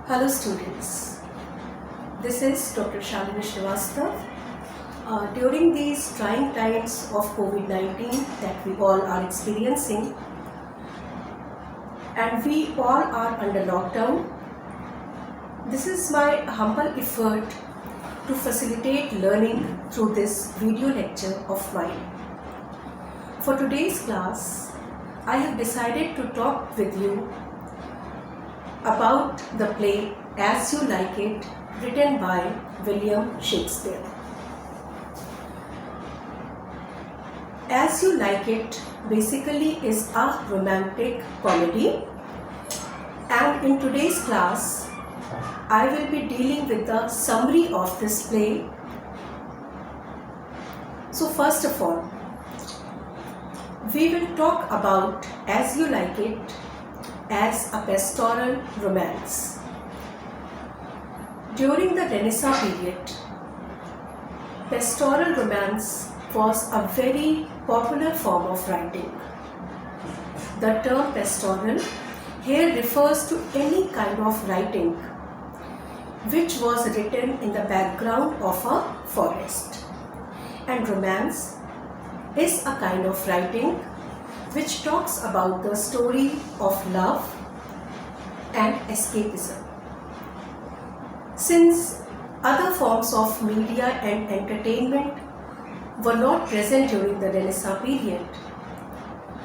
Hello students, this is Dr. Shalini Srivastav. During these trying times of COVID-19 that we all are experiencing and we all are under lockdown, this is my humble effort to facilitate learning through this video lecture of mine. For today's class, I have decided to talk with you about the play As You Like It, written by William Shakespeare. As You Like It basically is a romantic comedy, and in today's class I will be dealing with the summary of this play. So first of all, we will talk about As You Like It as a pastoral romance. During the Renaissance period, pastoral romance was a very popular form of writing. The term pastoral here refers to any kind of writing which was written in the background of a forest. And romance is a kind of writing which talks about the story of love and escapism. Since other forms of media and entertainment were not present during the Renaissance period,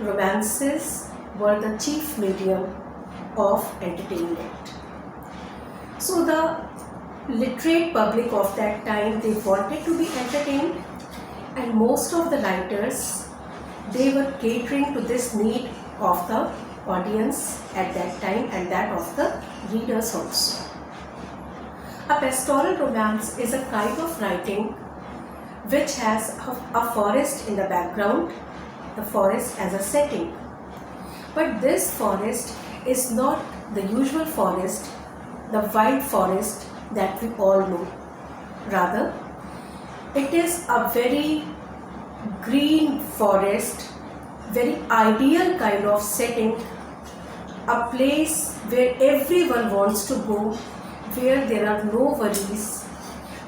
romances were the chief medium of entertainment. So the literate public of that time, they wanted to be entertained, and most of the writers, they were catering to this need of the audience at that time and that of the readers also. A pastoral romance is a kind of writing which has a forest in the background, the forest as a setting. But this forest is not the usual forest, the wild forest that we all know. Rather, it is a very green forest, very ideal kind of setting, a place where everyone wants to go, where there are no worries,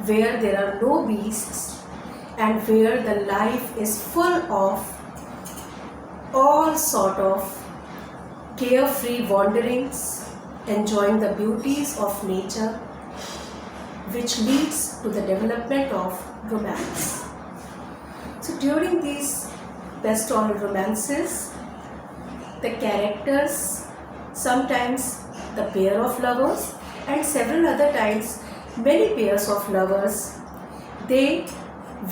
where there are no beasts, and where the life is full of all sort of carefree wanderings, enjoying the beauties of nature, which leads to the development of romance. So during these pastoral romances, the characters, sometimes the pair of lovers, and several other times many pairs of lovers, they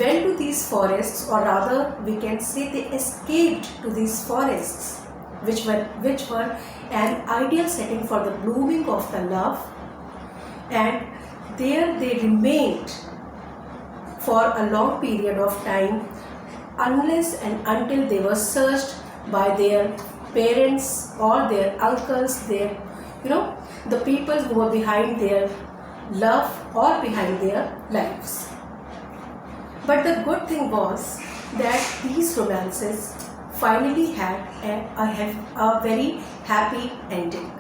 went to these forests, or rather we can say they escaped to these forests, which were an ideal setting for the blooming of the love, and there they remained for a long period of time unless and until they were searched by their parents or their uncles, their, the people who were behind their love or behind their lives. But the good thing was that these romances finally had a very happy ending.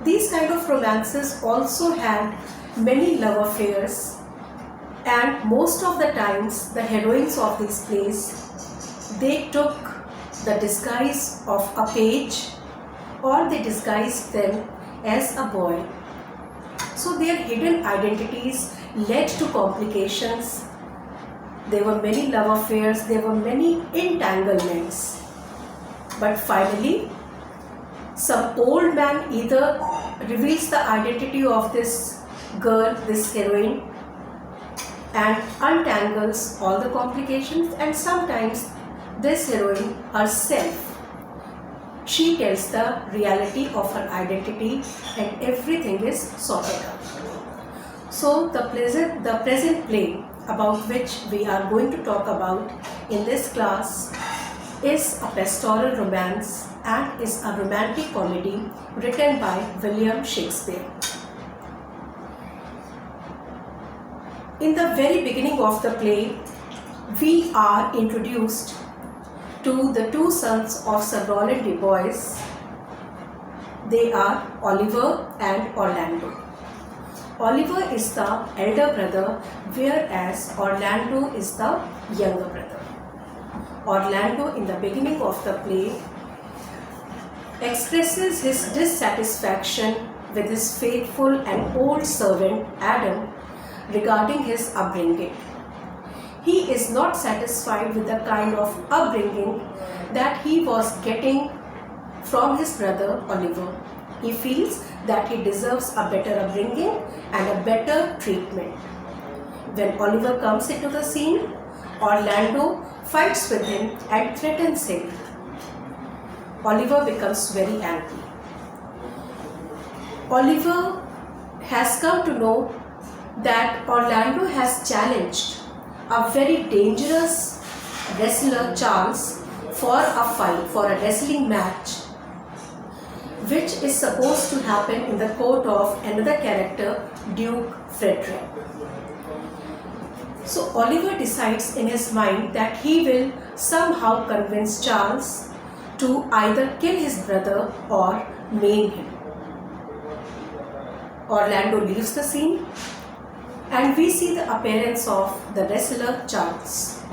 These kind of romances also had many love affairs, and most of the times the heroines of these plays, they took the disguise of a page, or they disguised them as a boy. So their hidden identities led to complications. There were many love affairs, there were many entanglements. But finally, some old man either reveals the identity of this girl, this heroine, and untangles all the complications, and sometimes this heroine herself, she tells the reality of her identity and everything is sorted out. So the present play about which we are going to talk about in this class is a pastoral romance and is a romantic comedy written by William Shakespeare. In the very beginning of the play, we are introduced to the two sons of Sir Roland de Boys, They are Oliver and Orlando. Oliver is the elder brother, whereas Orlando is the younger brother. Orlando, in the beginning of the play, expresses his dissatisfaction with his faithful and old servant Adam regarding his upbringing. He is not satisfied with the kind of upbringing that he was getting from his brother Oliver. He feels that he deserves a better upbringing and a better treatment. When Oliver comes into the scene, Orlando fights with him and threatens him. Oliver becomes very angry. Oliver has come to know that Orlando has challenged a very dangerous wrestler, Charles, for a fight, for a wrestling match, which is supposed to happen in the court of another character, Duke Frederick. So Oliver decides in his mind that he will somehow convince Charles to either kill his brother or maim him. Orlando leaves the scene and we see the appearance of the wrestler Charles.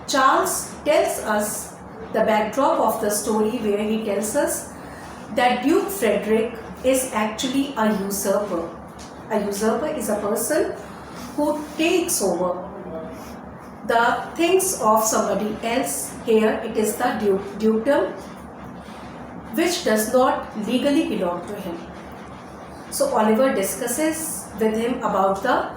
Charles tells us the backdrop of the story, where he tells us that Duke Frederick is actually a usurper. A usurper is a person who takes over the things of somebody else. Here it is the dukedom, which does not legally belong to him. So Oliver discusses with him about the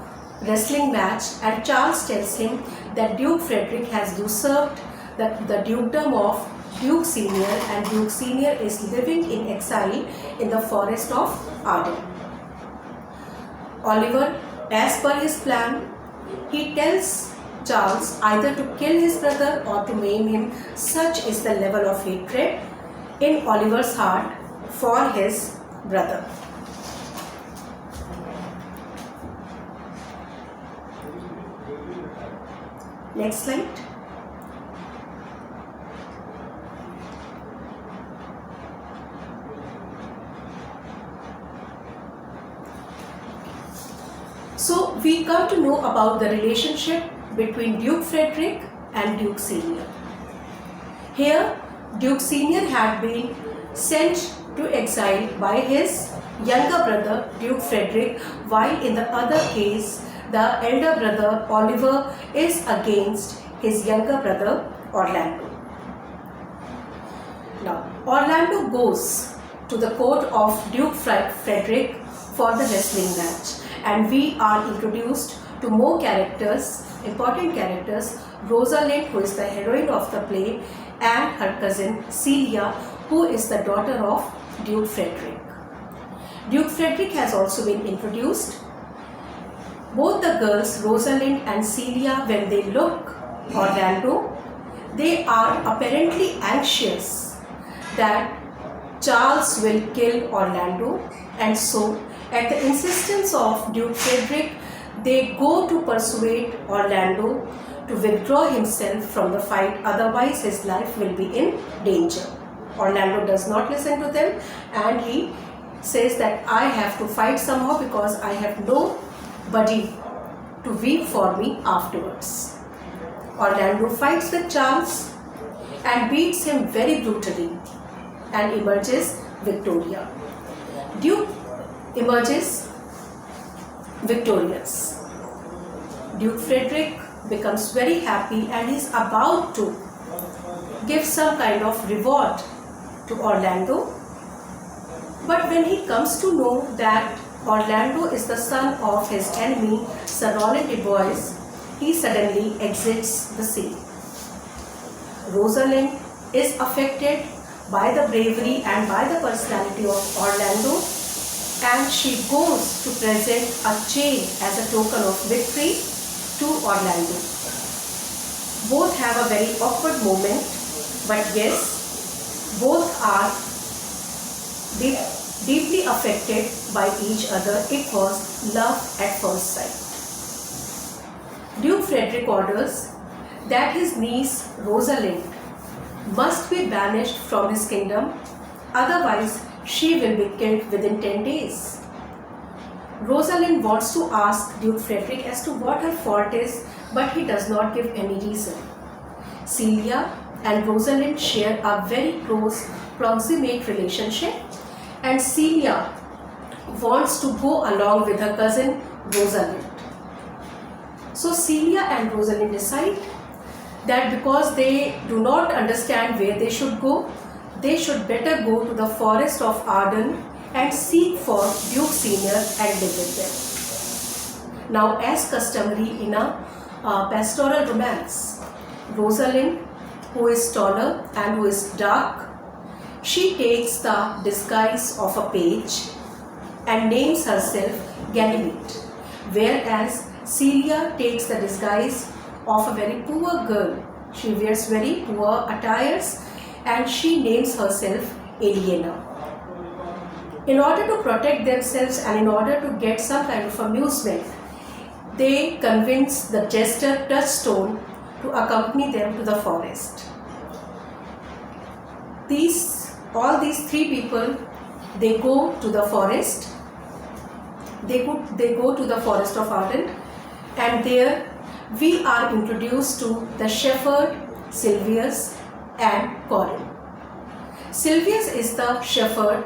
wrestling match, and Charles tells him that Duke Frederick has usurped the dukedom of Duke Senior, and Duke Senior is living in exile in the forest of Arden. Oliver, as per his plan, he tells Charles either to kill his brother or to maim him. Such is the level of hatred in Oliver's heart for his brother. Next slide. So we come to know about the relationship between Duke Frederick and Duke Senior. Here, Duke Senior had been sent to exile by his younger brother Duke Frederick, while in the other case, the elder brother Oliver is against his younger brother Orlando. Now, Orlando goes to the court of Duke Frederick for the wrestling match, and we are introduced to more characters, important characters: Rosalind, who is the heroine of the play, and her cousin Celia, who is the daughter of Duke Frederick. Duke Frederick has also been introduced. Both the girls, Rosalind and Celia, when they look Orlando, they are apparently anxious that Charles will kill Orlando, and so at the insistence of Duke Frederick, they go to persuade Orlando to withdraw himself from the fight, otherwise his life will be in danger. Orlando does not listen to them, and he says that I have to fight somehow because I have nobody to weep for me afterwards. Orlando fights with Charles and beats him very brutally and emerges victorious. Duke emerges victorious. Duke Frederick becomes very happy and is about to give some kind of reward to Orlando. But when he comes to know that Orlando is the son of his enemy, Sir Roland de Boys, he suddenly exits the scene. Rosalind is affected by the bravery and by the personality of Orlando, and she goes to present a chain as a token of victory to Orlando. Both have a very awkward moment, but yes, both are deeply affected by each other. It was love at first sight. Duke Frederick orders that his niece Rosalind must be banished from his kingdom, otherwise she will be killed within 10 days. Rosalind wants to ask Duke Frederick as to what her fault is, but he does not give any reason. Celia and Rosalind share a very close, proximate relationship, and Celia wants to go along with her cousin Rosalind. So Celia and Rosalind decide that because they do not understand where they should go, they should better go to the forest of Arden and seek for Duke Senior and live with them. Now, as customary in a pastoral romance, Rosalind, who is taller and who is dark, she takes the disguise of a page and names herself Ganymede, whereas Celia takes the disguise of a very poor girl. She wears very poor attires and she names herself Aliena. In order to protect themselves and in order to get some kind of amusement, they convince the jester Touchstone to accompany them to the forest. All these three people, they go to the forest. They go to the forest of Arden, and there we are introduced to the shepherd Silvius and Corin. Silvius is the shepherd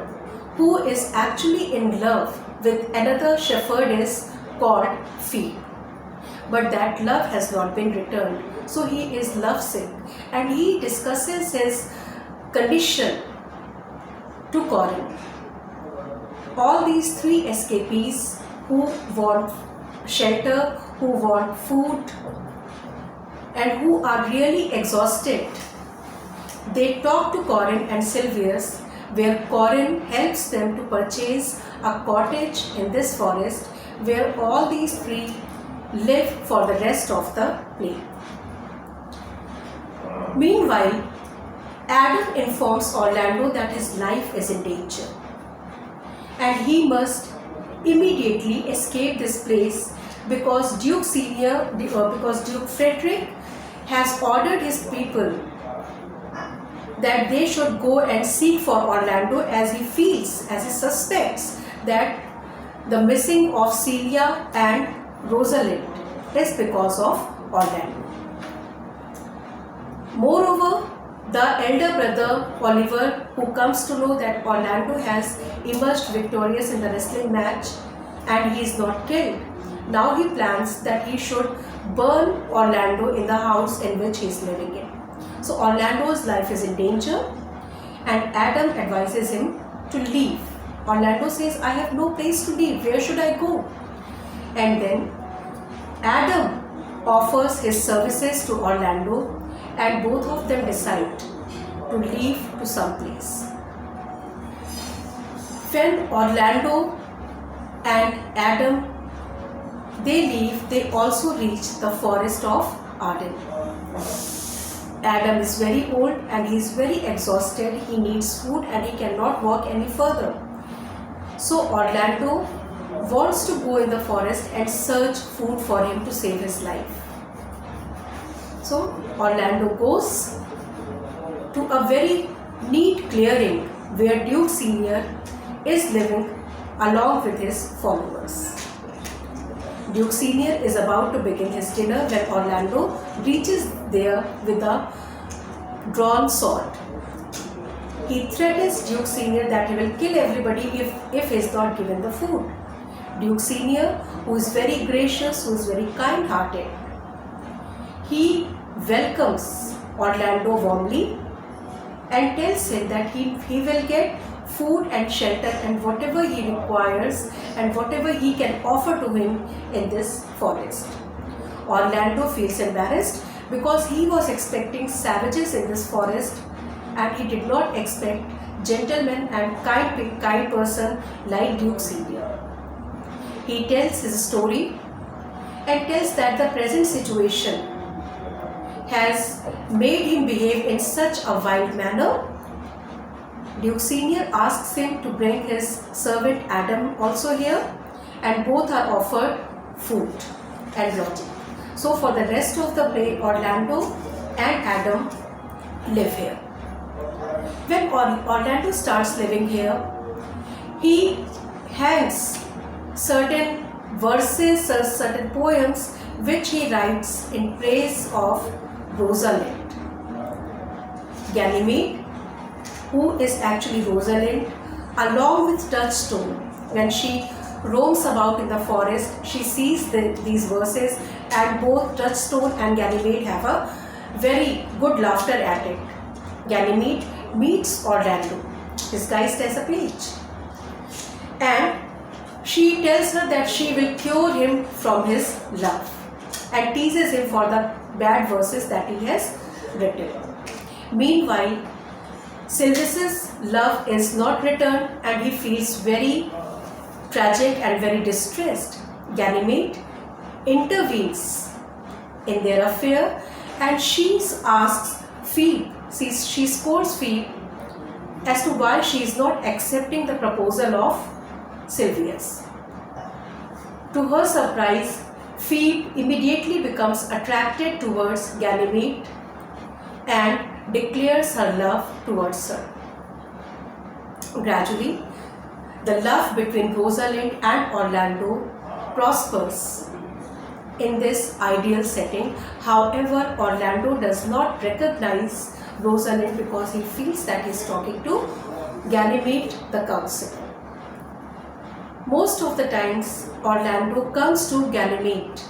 who is actually in love with another shepherdess called Phoebe. But that love has not been returned. So he is lovesick and he discusses his condition to Corin. All these three escapees who want shelter, who want food, and who are really exhausted, they talk to Corin and Silvius, where Corin helps them to purchase a cottage in this forest where all these three live for the rest of the play. Meanwhile, Adam informs Orlando that his life is in danger and he must immediately escape this place because Duke Frederick has ordered his people that they should go and seek for Orlando, as he suspects that the missing of Celia and Rosalind is because of Orlando. Moreover, the elder brother Oliver, who comes to know that Orlando has emerged victorious in the wrestling match and he is not killed, now he plans that he should burn Orlando in the house in which he is living in. So Orlando's life is in danger and Adam advises him to leave. Orlando says, I have no place to leave, where should I go? And then Adam offers his services to Orlando and both of them decide to leave to some place. When Orlando and Adam they leave, they also reach the forest of Arden. Adam is very old and he is very exhausted. He needs food and he cannot walk any further. So Orlando wants to go in the forest and search food for him to save his life. So Orlando goes to a very neat clearing where Duke Senior is living along with his followers. Duke Senior is about to begin his dinner when Orlando reaches there with a drawn sword. He threatens Duke Senior that he will kill everybody if he is not given the food. Duke Senior, who is very gracious, who is very kind-hearted, he welcomes Orlando warmly and tells him that he will get food and shelter and whatever he requires and whatever he can offer to him in this forest. Orlando feels embarrassed because he was expecting savages in this forest and he did not expect gentlemen and kind person like Duke Senior. He tells his story and tells that the present situation has made him behave in such a wild manner. Duke Senior asks him to bring his servant Adam also here and both are offered food and lodging. So for the rest of the play, Orlando and Adam live here. When Orlando starts living here, he hangs certain verses, certain poems which he writes in praise of Rosalind. Ganymede, who is actually Rosalind, along with Touchstone, when she roams about in the forest, she sees these verses, and both Touchstone and Ganymede have a very good laughter at it. Ganymede meets Orlando, disguised as a page, and she tells her that she will cure him from his love and teases him for the bad verses that he has written. Meanwhile, Sylvis's love is not returned and he feels very tragic and very distressed. Ganymede intervenes in their affair and she asks Phoebe, she scolds Phoebe as to why she is not accepting the proposal of Sylvius. To her surprise, Phoebe immediately becomes attracted towards Ganymede and declares her love towards her. Gradually, the love between Rosalind and Orlando prospers in this ideal setting. However, Orlando does not recognize Rosalind because he feels that he is talking to Ganymede, the counselor. Most of the times, Orlando comes to Ganymede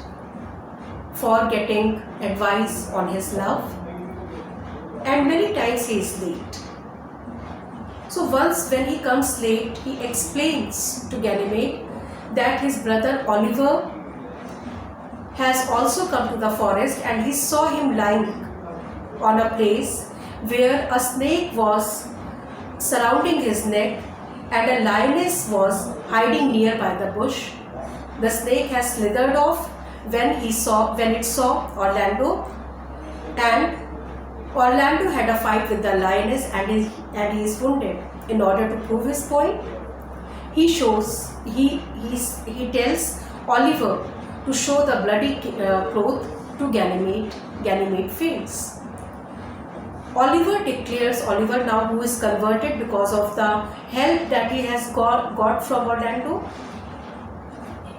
for getting advice on his love, and many times he is late. So once when he comes late, he explains to Ganymede that his brother Oliver has also come to the forest and he saw him lying on a place where a snake was surrounding his neck and a lioness was hiding near by the bush. The snake has slithered off when it saw Orlando, and Orlando had a fight with the lioness and he is wounded. In order to prove his point, he tells Oliver to show the bloody cloth to Ganymede. Ganymede faints. Oliver now, who is converted because of the help that he has got from Orlando,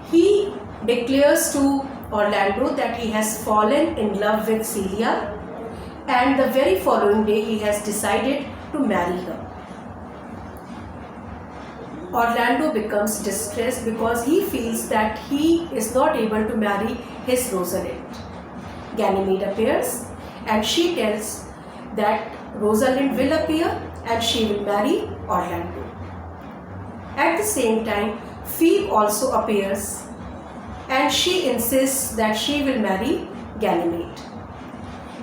he declares to Orlando that he has fallen in love with Celia, and the very following day he has decided to marry her. Orlando becomes distressed because he feels that he is not able to marry his Rosalind. Ganymede appears and she tells that Rosalind will appear and she will marry Orlando. At the same time, Phoebe also appears and she insists that she will marry Ganymede.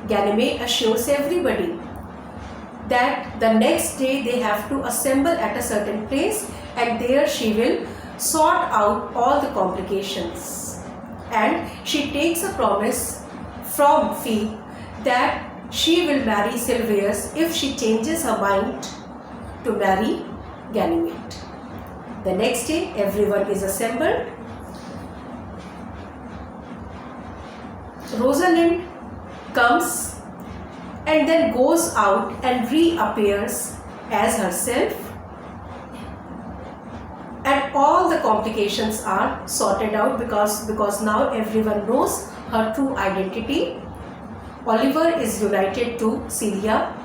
Ganymede assures everybody that the next day they have to assemble at a certain place, and there she will sort out all the complications. And she takes a promise from Phoebe that she will marry Sylvius if she changes her mind to marry Ganymede. The next day everyone is assembled. Rosalind comes and then goes out and reappears as herself, and all the complications are sorted out because now everyone knows her true identity. Oliver is united to Celia.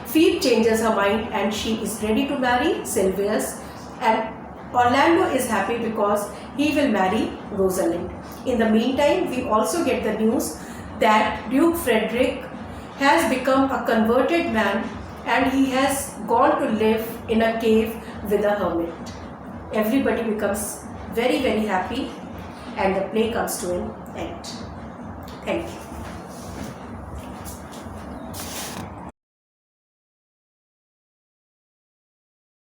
Phoebe changes her mind and she is ready to marry Sylvius, and Orlando is happy because he will marry Rosalind. In the meantime, we also get the news that Duke Frederick has become a converted man and he has gone to live in a cave with a hermit. Everybody becomes very, very happy and the play comes to an end. Thank you.